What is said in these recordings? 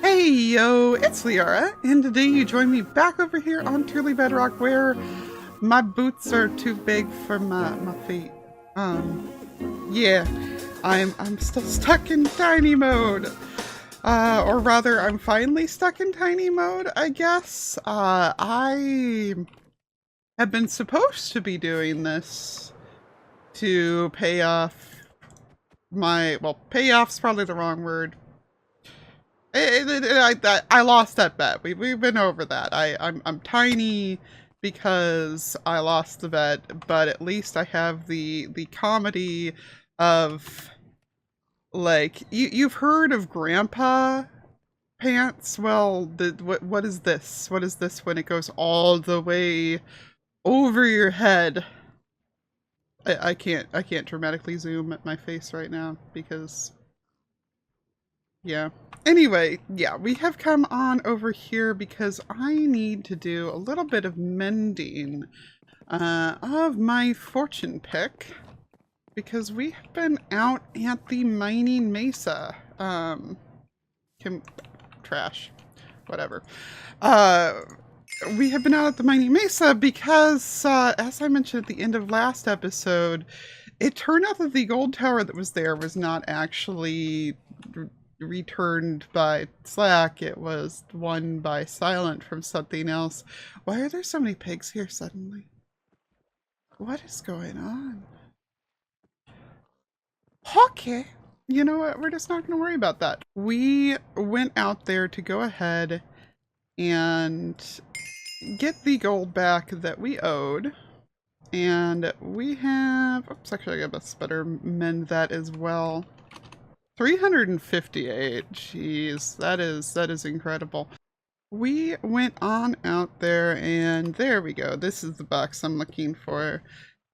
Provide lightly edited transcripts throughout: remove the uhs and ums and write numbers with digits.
Hey yo, it's Lyarrah, and today you join me back over here on Truly Bedrock where my boots are too big for my feet. Yeah, I'm still stuck in tiny mode. Or rather, I'm finally stuck in tiny mode, I guess. I have been supposed to be doing this to pay off my, well, pay off's probably the wrong word. I lost that bet. We've been over that. I'm tiny because I lost the bet, but at least I have the comedy of, like, you've heard of grandpa pants. Well, what is this? What is this when it goes all the way over your head? I can't dramatically zoom at my face right now because, yeah. Anyway, yeah, we have come on over here because I need to do a little bit of mending of my fortune pick because we have been out at the mining mesa. Trash, whatever. We have been out at the mining mesa because, as I mentioned at the end of last episode, it turned out that the gold tower that was there was not actually returned by Slack. It was won by Silent from something else. Why are there so many pigs here suddenly? What is going on? Okay. You know what? We're just not going to worry about that. We went out there to go ahead and get the gold back that we owed. And we have... Oops, actually I guess better mend that as well. 358. Jeez, that is incredible. We went on out there and there we go. This is the box I'm looking for.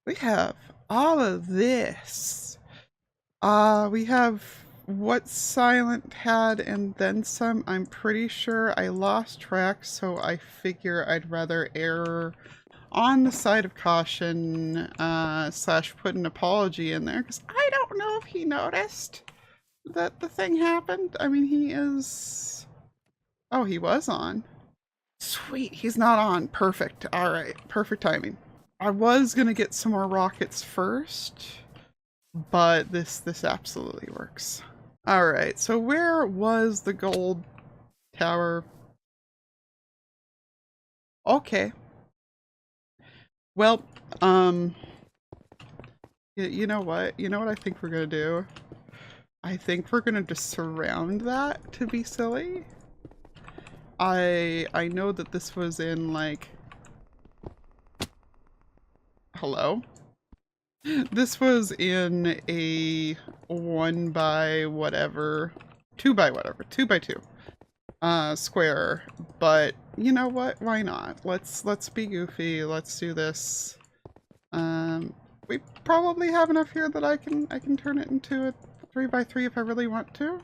We have all of this. We have what Silent had and then some. I'm pretty sure I lost track, so I figure I'd rather err on the side of caution slash put an apology in there because I don't know if he noticed that the thing happened. I mean, he is... Oh, he was on. Sweet, he's not on. Perfect. Alright, perfect timing. I was gonna get some more rockets first, but this absolutely works. Alright, so where was the gold tower? Okay. Well, you know what? You know what I think we're gonna do? I think we're gonna just surround that to be silly. I know that this was in, like... Hello? This was in a 1 by whatever, 2 by whatever, 2 by 2 square, but you know what? Why not? Let's be goofy. Let's do this. We probably have enough here that I can turn it into a 3 by 3 if I really want to.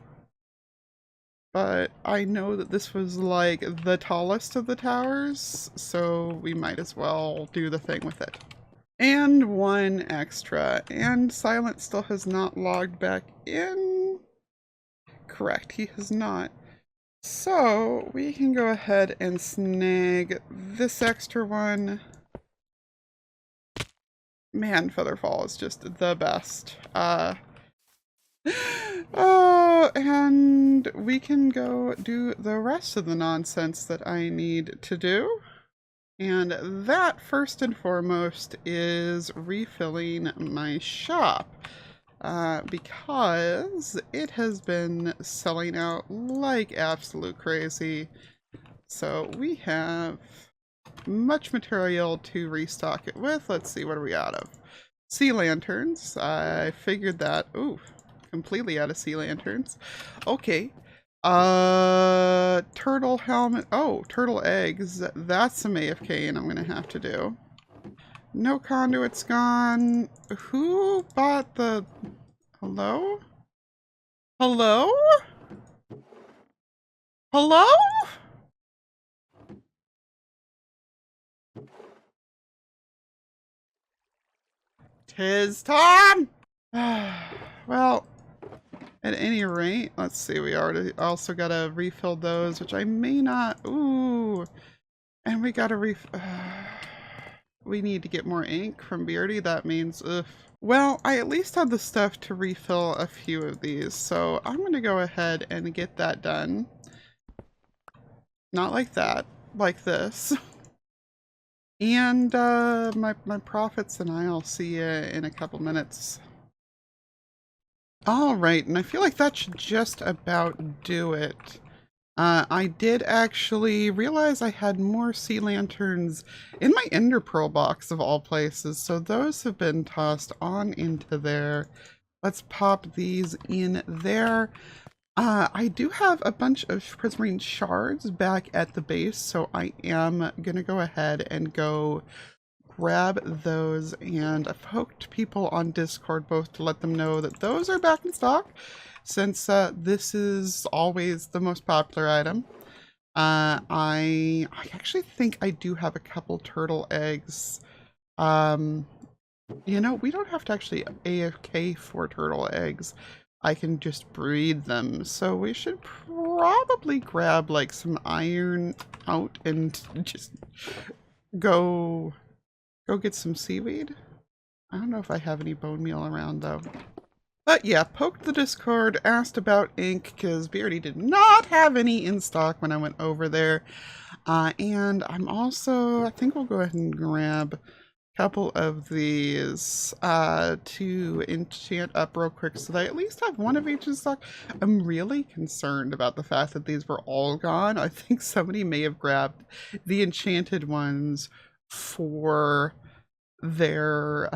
But I know that this was like the tallest of the towers, so we might as well do the thing with it. And one extra. And Silent still has not logged back in. Correct, he has not. So we can go ahead and snag this extra one. Man, Featherfall is just the best. And we can go do the rest of the nonsense that I need to do. And that, first and foremost, is refilling my shop. Because it has been selling out like absolute crazy. So we have much material to restock it with. Let's see, what are we out of? Sea lanterns. I figured that. Ooh, completely out of sea lanterns. Okay. Turtle helmet. Oh, turtle eggs. That's some AFK and I'm gonna have to do. No conduits gone. Who bought the... Hello? Hello? Hello? Tis time! Well, at any rate, let's see, we already also gotta refill those, which I may not... Ooh! And we gotta we need to get more ink from Beardy, that means, ugh. Well, I at least have the stuff to refill a few of these, so I'm gonna go ahead and get that done. Not like that, like this. And my profits and I'll see you in a couple minutes. Alright, and I feel like that should just about do it. I did actually realize I had more sea lanterns in my ender pearl box of all places, so those have been tossed on into there. Let's pop these in there. I do have a bunch of prismarine shards back at the base, so I am gonna go ahead and go grab those, and I've hooked people on Discord both to let them know that those are back in stock, since this is always the most popular item. I actually think I do have a couple turtle eggs. You know, we don't have to actually AFK for turtle eggs. I can just breed them. So we should probably grab like some iron out and just go get some seaweed. I don't know if I have any bone meal around though. But yeah, poked the Discord, asked about ink, because Beardy did not have any in stock when I went over there. And I'm also, I think we'll go ahead and grab a couple of these to enchant up real quick so that I at least have one of each in stock. I'm really concerned about the fact that these were all gone. I think somebody may have grabbed the enchanted ones for their,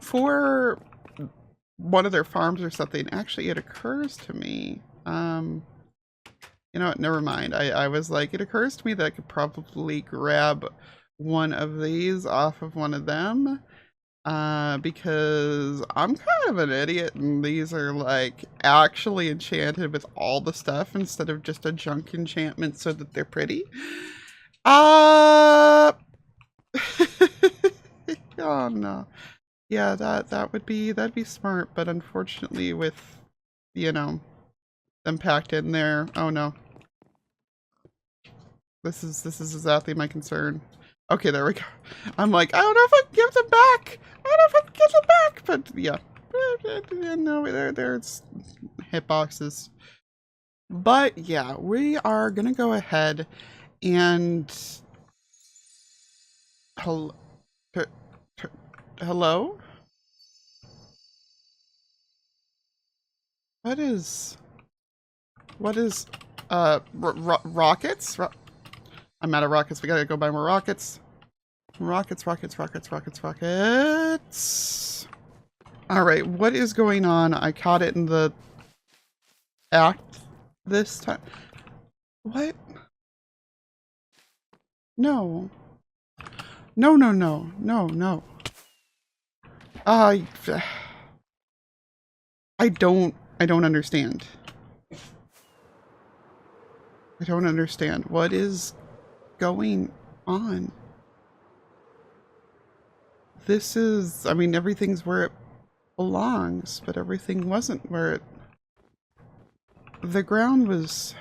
for one of their farms or something. Actually, it occurs to me, you know what, never mind. I was like, it occurs to me that I could probably grab one of these off of one of them, because I'm kind of an idiot and these are like actually enchanted with all the stuff instead of just a junk enchantment so that they're pretty. Oh no. Yeah, that'd be smart, but unfortunately with, you know, them packed in there. Oh no. This is exactly my concern. Okay, there we go. I'm like, I don't know if I can give them back. I don't know if I can give them back, but yeah. No, there's hitboxes. But yeah, we are gonna go ahead and hello? What is rockets? I'm out of rockets. We gotta go buy more rockets. Rockets. Alright, what is going on? I caught it in the act this time. What? No. No. I don't understand. I don't understand. What is going on? This is, I mean, everything's where it belongs, but everything wasn't where it... The ground was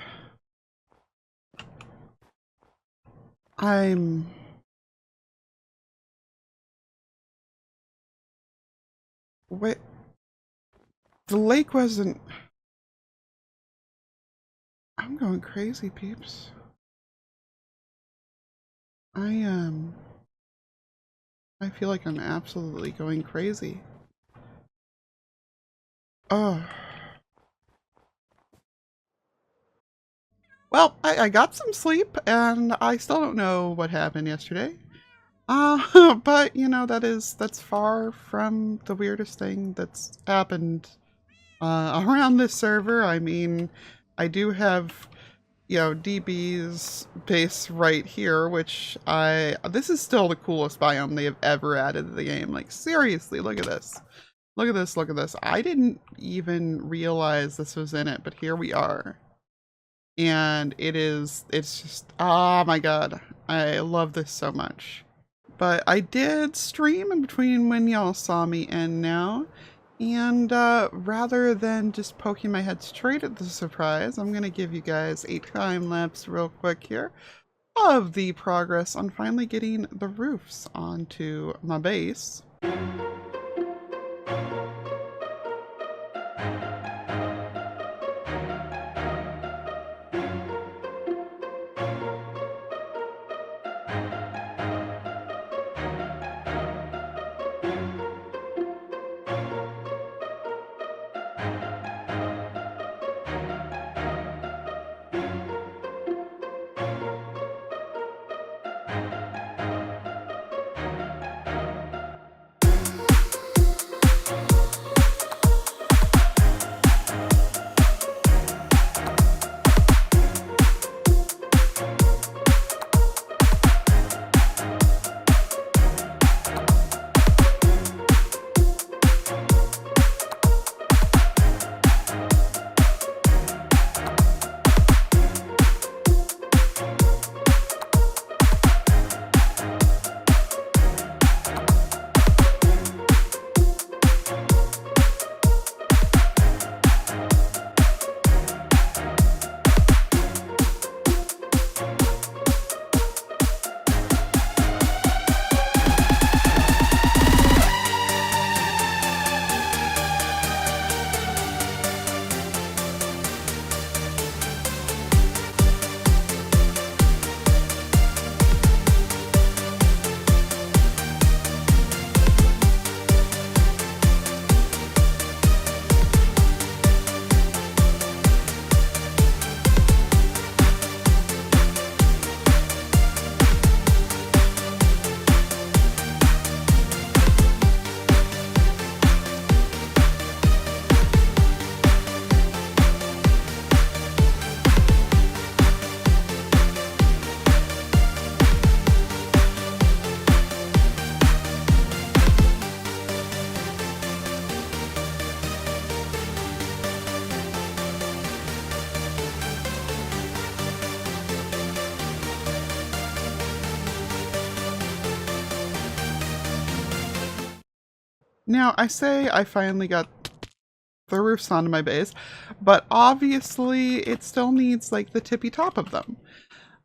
I'm... Wait, the lake wasn't... I'm going crazy, peeps. I feel like I'm absolutely going crazy. Oh. Well, I got some sleep, and I still don't know what happened yesterday. But, you know, that's far from the weirdest thing that's happened around this server. I mean, I do have, you know, DB's base right here, which this is still the coolest biome they have ever added to the game. Like, seriously, look at this. Look at this, look at this. I didn't even realize this was in it, but here we are. And it's just, oh my god. I love this so much. But I did stream in between when y'all saw me and now. And rather than just poking my head straight at the surprise, I'm going to give you guys a time lapse real quick here of the progress on finally getting the roofs onto my base. Now, I say I finally got the roofs onto my base, but obviously it still needs like the tippy top of them.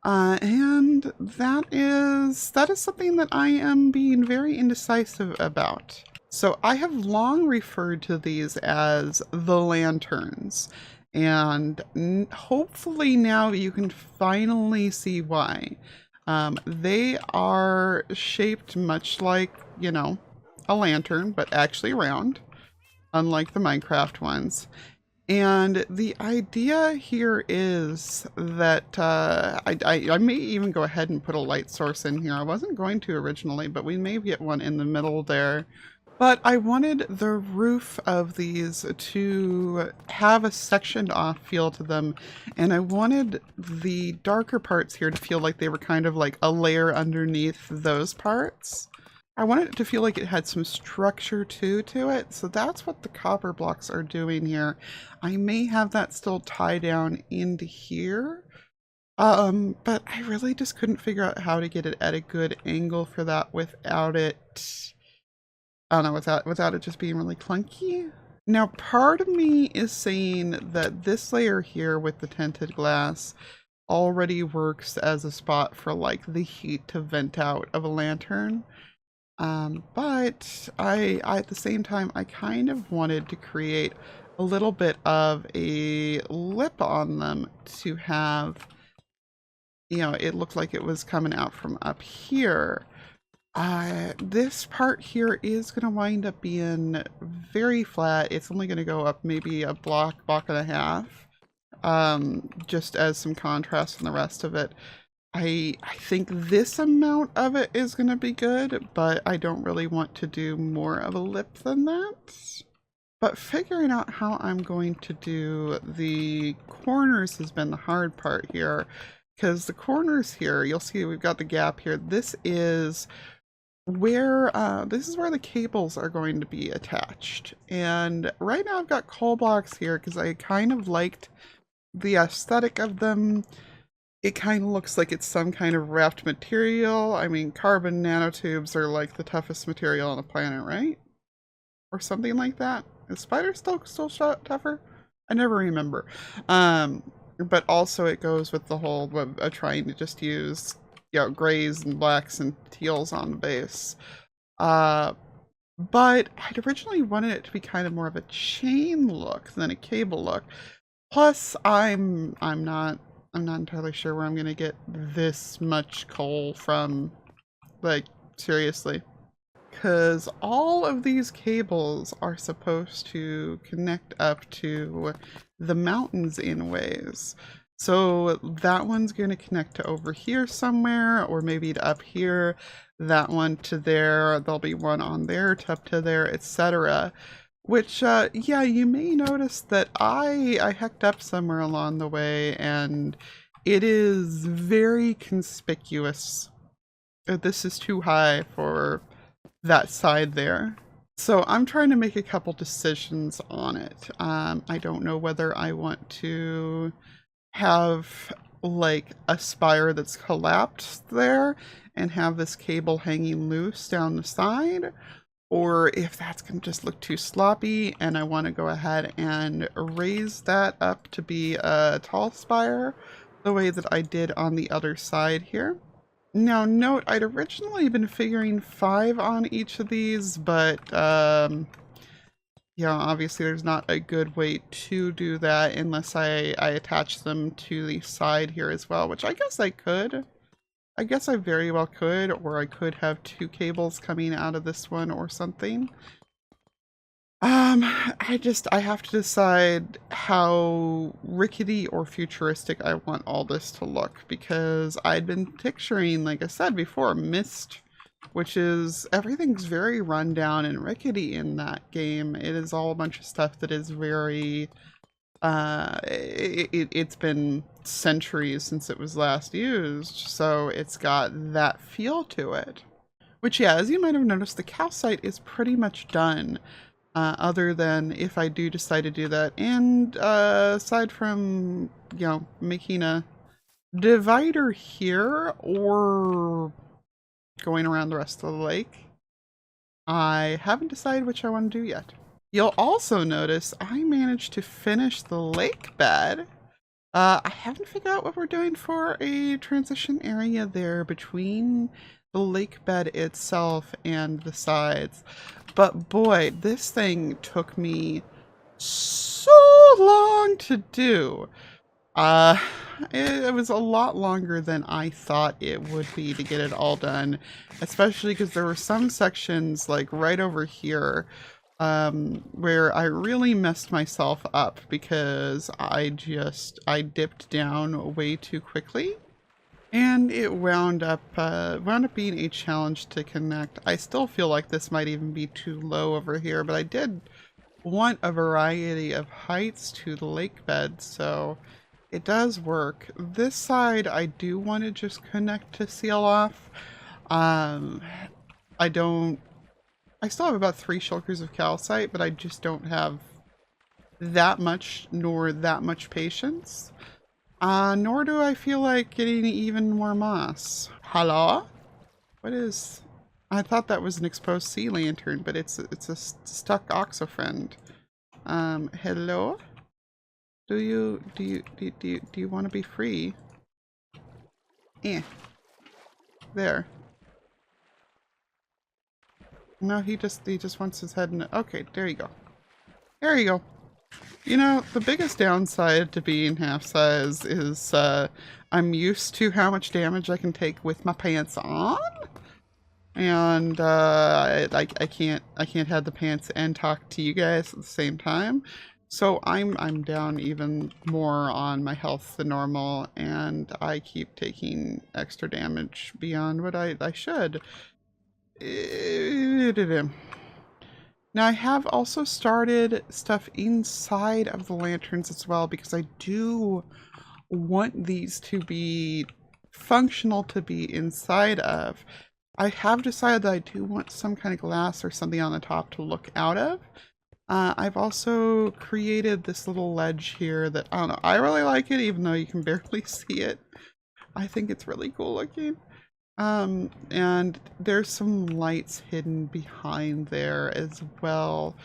And that is something that I am being very indecisive about. So I have long referred to these as the lanterns, and hopefully now you can finally see why. They are shaped much like, you know, a lantern, but actually round, unlike the Minecraft ones. And the idea here is that I may even go ahead and put a light source in here. I wasn't going to originally, but we may get one in the middle there. But I wanted the roof of these to have a sectioned off feel to them, and I wanted the darker parts here to feel like they were kind of like a layer underneath those parts. I wanted it to feel like it had some structure to it, so that's what the copper blocks are doing here. I may have that still tie down into here, but I really just couldn't figure out how to get it at a good angle for that without it, I don't know, without it just being really clunky. Now, part of me is saying that this layer here with the tinted glass already works as a spot for like the heat to vent out of a lantern. But I at the same time, I kind of wanted to create a little bit of a lip on them to have, you know, it looked like it was coming out from up here. This part here is going to wind up being very flat. It's only going to go up maybe a block and a half, just as some contrast in the rest of it. I think this amount of it is going to be good, but I don't really want to do more of a lip than that. But figuring out how I'm going to do the corners has been the hard part here, because the corners here, you'll see we've got the gap here. This is where the cables are going to be attached. And right now I've got coal blocks here because I kind of liked the aesthetic of them. It kind of looks like it's some kind of wrapped material. I mean, carbon nanotubes are like the toughest material on the planet, right? Or something like that. Is spider still tougher? I never remember. But also it goes with the whole of trying to just use, you know, grays and blacks and teals on the base. But I'd originally wanted it to be kind of more of a chain look than a cable look. Plus, I'm not entirely sure where I'm gonna get this much coal from. Like, seriously. Because all of these cables are supposed to connect up to the mountains in ways. So that one's going to connect to over here somewhere, or maybe to up here, that one to there, there'll be one on there to up to there, etc. Which, yeah, you may notice that I hecked up somewhere along the way, and it is very conspicuous. This is too high for that side there. So I'm trying to make a couple decisions on it. I don't know whether I want to have like a spire that's collapsed there and have this cable hanging loose down the side, or if that's going to just look too sloppy and I want to go ahead and raise that up to be a tall spire the way that I did on the other side here. Now, note, I'd originally been figuring 5 on each of these, but, yeah, obviously there's not a good way to do that unless I attach them to the side here as well, which I guess I could. I guess I very well could, or I could have 2 cables coming out of this one or something. I have to decide how rickety or futuristic I want all this to look, because I'd been picturing, like I said before, Mist, which is, everything's very rundown and rickety in that game. It is all a bunch of stuff that is very, it's been centuries since it was last used, so it's got that feel to it. Which, yeah, as you might have noticed, the calcite is pretty much done. Other than if I do decide to do that. And aside from, you know, making a divider here or going around the rest of the lake, I haven't decided which I want to do yet. You'll also notice I managed to finish the lake bed. I haven't figured out what we're doing for a transition area there between the lake bed itself and the sides. But boy, this thing took me so long to do. It was a lot longer than I thought it would be to get it all done, especially because there were some sections like right over here where I really messed myself up because I dipped down way too quickly. And it wound up being a challenge to connect. I still feel like this might even be too low over here, but I did want a variety of heights to the lake bed, so it does work. This side I do want to just connect to seal off. I still have about 3 shulkers of calcite, but I just don't have that much nor that much patience. Nor do I feel like getting even more moss. Hello? What is... I thought that was an exposed sea lantern, but it's a stuck oxofriend. Hello? Do you want to be free? There. No, he just wants his head in it. Okay, there you go. There you go. You know, the biggest downside to being half size is I'm used to how much damage I can take with my pants on. And I can't have the pants and talk to you guys at the same time. So I'm down even more on my health than normal, and I keep taking extra damage beyond what I should. Now, I have also started stuff inside of the lanterns as well, because I do want these to be functional to be inside of. I have decided that I do want some kind of glass or something on the top to look out of. I've also created this little ledge here that, I don't know, I really like it, even though you can barely see it. I think it's really cool looking. And there's some lights hidden behind there as well.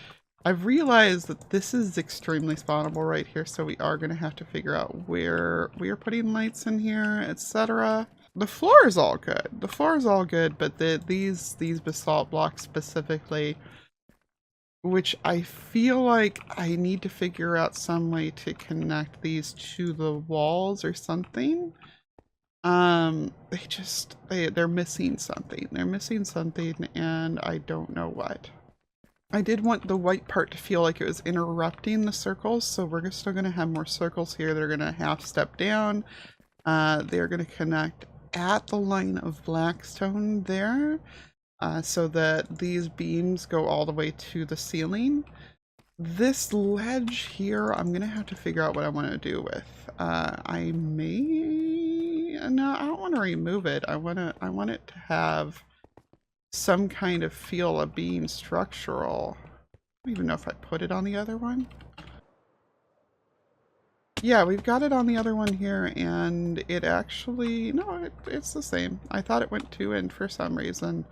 I've realized that this is extremely spawnable right here, so we are going to have to figure out where we are putting lights in here, etc. The floor is all good. The floor is all good, but these basalt blocks specifically, which I feel like I need to figure out some way to connect these to the walls or something. They're missing something. They're missing something, and I don't know what. I did want the white part to feel like it was interrupting the circles, so we're still going to have more circles here that are going to half step down. They're going to connect at the line of blackstone there, so that these beams go all the way to the ceiling. This ledge here, I'm going to have to figure out what I want to do with. No, I don't want to remove it. I want it to have some kind of feel of being structural. I don't even know if I put it on the other one. Yeah, we've got it on the other one here, and it actually, no, it's the same. I thought it went 2 in for some reason,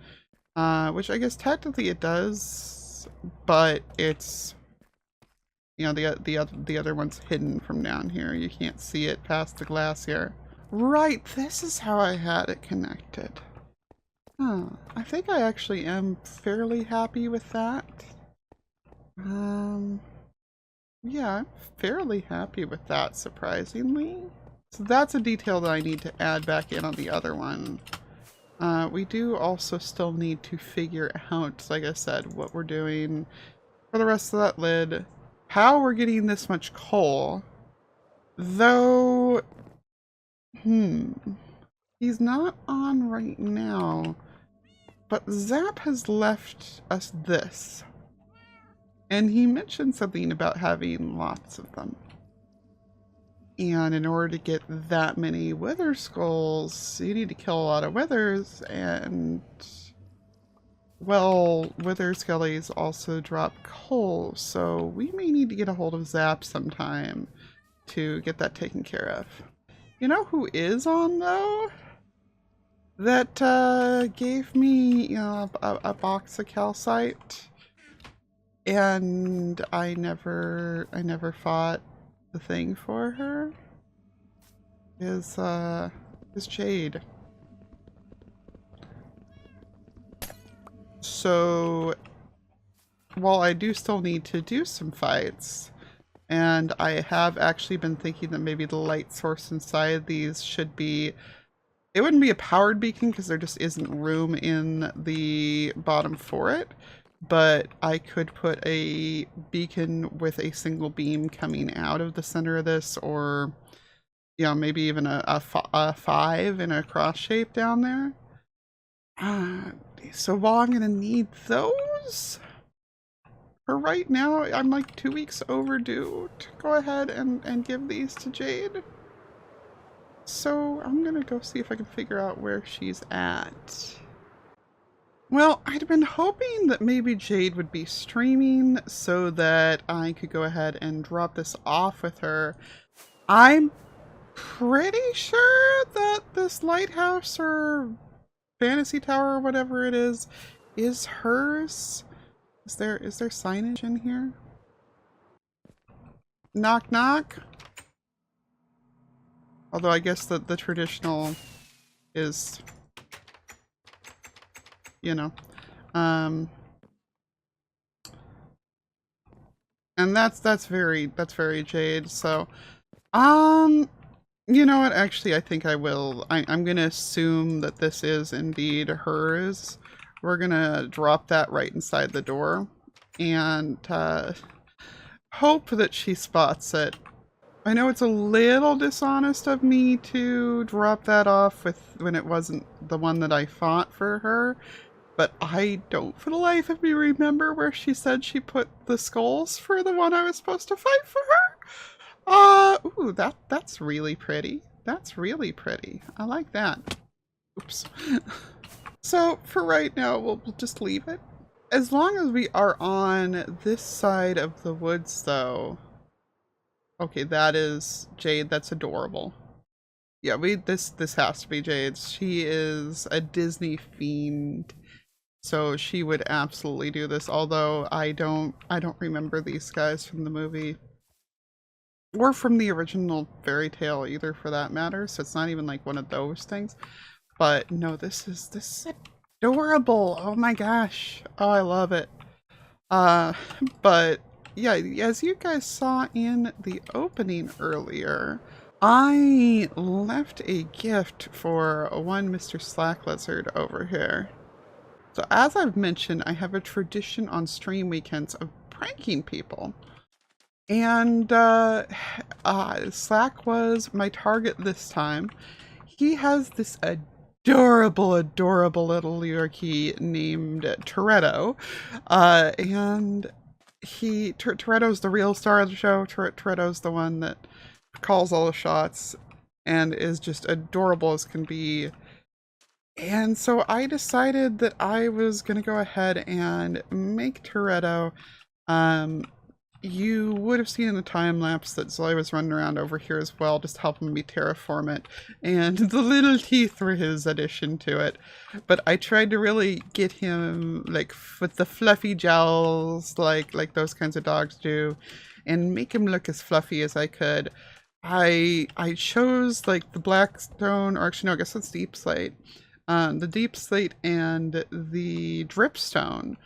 which I guess technically it does, but it's, you know, the other one's hidden from down here. You can't see it past the glass here. Right, this is how I had it connected. Huh, I think I actually am fairly happy with that. Yeah, I'm fairly happy with that, surprisingly. So that's a detail that I need to add back in on the other one. We do also still need to figure out, like I said, what we're doing for the rest of that lid, how we're getting this much coal. Though, he's not on right now, but Zap has left us this. And he mentioned something about having lots of them. And in order to get that many wither skulls, you need to kill a lot of withers, and, well, wither skellies also drop coal, so we may need to get a hold of Zap sometime to get that taken care of. You know who is on, though? That gave me, you know, a box of calcite, and I never fought the thing for her. Is Jade. So while I do still need to do some fights, and I have actually been thinking that maybe the light source inside these should be, it wouldn't be a powered beacon because there just isn't room in the bottom for it, but I could put a beacon with a single beam coming out of the center of this, or, you know, maybe even a 5 in a cross shape down there. So while I'm going to need those, for right now, I'm like 2 weeks overdue to go ahead and give these to Jade. So I'm gonna go see if I can figure out where she's at. Well, I'd been hoping that maybe Jade would be streaming so that I could go ahead and drop this off with her. I'm pretty sure that this lighthouse or fantasy tower or whatever it is hers. Is there signage in here? Knock knock. Although I guess the traditional is, you know, and that's very Jade. So, you know what? Actually, I think I'm gonna assume that this is indeed hers. We're gonna drop that right inside the door, and hope that she spots it. I know it's a little dishonest of me to drop that off when it wasn't the one that I fought for her, but I don't for the life of me remember where she said she put the skulls for the one I was supposed to fight for her. Ooh, that's really pretty. That's really pretty. I like that. Oops. So for right now, we'll just leave it. As long as we are on this side of the woods, though. Okay, that is Jade. That's adorable. Yeah, this has to be Jade. She is a Disney fiend, so she would absolutely do this. Although I don't remember these guys from the movie or from the original fairy tale either, for that matter. So it's not even like one of those things. But no, this is adorable. Oh my gosh. Oh, I love it. But yeah, as you guys saw in the opening earlier, I left a gift for one Mr. Slack Lizard over here. So as I've mentioned, I have a tradition on stream weekends of pranking people. And Slack was my target this time. He has this adorable little Lyarrah named Toretto. And Toretto's the real star of the show. Toretto's the one that calls all the shots and is just adorable as can be. And so I decided that I was going to go ahead and make Toretto. You would have seen in the time lapse that Zoe was running around over here as well, just helping me terraform it. And the little teeth were his addition to it. But I tried to really get him like with the fluffy jowls, like those kinds of dogs do, and make him look as fluffy as I could. I chose like the black stone, or actually no, I guess it's deep slate. The deep slate and the dripstone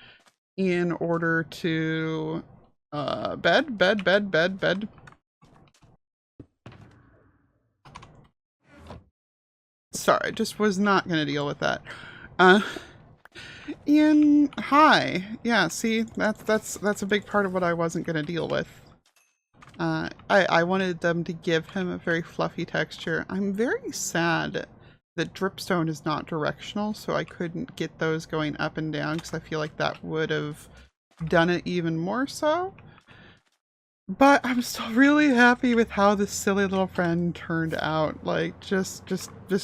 in order to bed. Sorry, just was not gonna deal with that. Hi. Yeah, see, that's a big part of what I wasn't gonna deal with. I wanted them to give him a very fluffy texture. I'm very sad that dripstone is not directional, so I couldn't get those going up and down, because I feel like that would have done it even more so. But I'm still really happy with how this silly little friend turned out. Like, just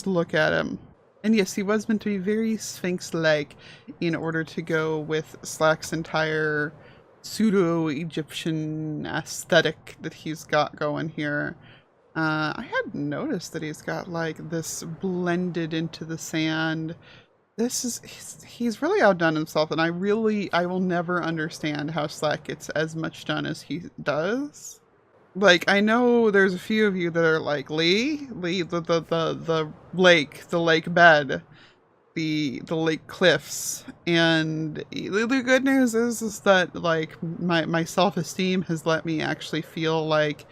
look at him. And yes, he was meant to be very Sphinx-like in order to go with Slack's entire pseudo-Egyptian aesthetic that he's got going here. I had noticed that he's got like this blended into the sand. He's really outdone himself, and I will never understand how Slack gets as much done as he does. Like, I know there's a few of you that are like, Lee, the lake bed, the lake cliffs, and the good news is that like my self-esteem has let me actually feel like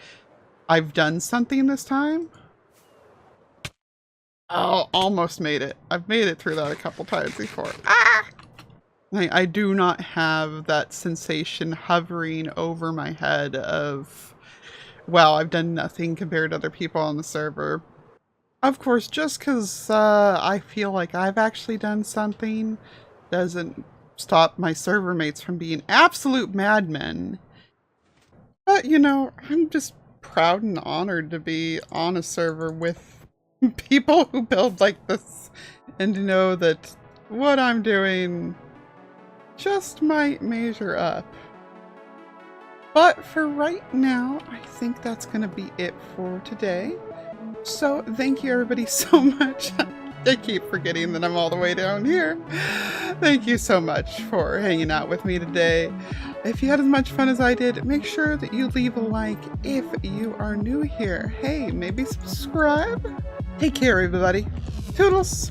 I've done something this time. Oh, almost made it. I've made it through that a couple times before. Ah! I do not have that sensation hovering over my head of, well, I've done nothing compared to other people on the server. Of course, just because I feel like I've actually done something doesn't stop my server mates from being absolute madmen. But, you know, I'm just proud and honored to be on a server with people who build like this, and to know that what I'm doing just might measure up. But for right now, I think that's going to be it for today. So thank you everybody so much. I keep forgetting that I'm all the way down here. Thank you so much for hanging out with me today. If you had as much fun as I did, make sure that you leave a like if you are new here. Hey, maybe subscribe. Take care, everybody. Toodles!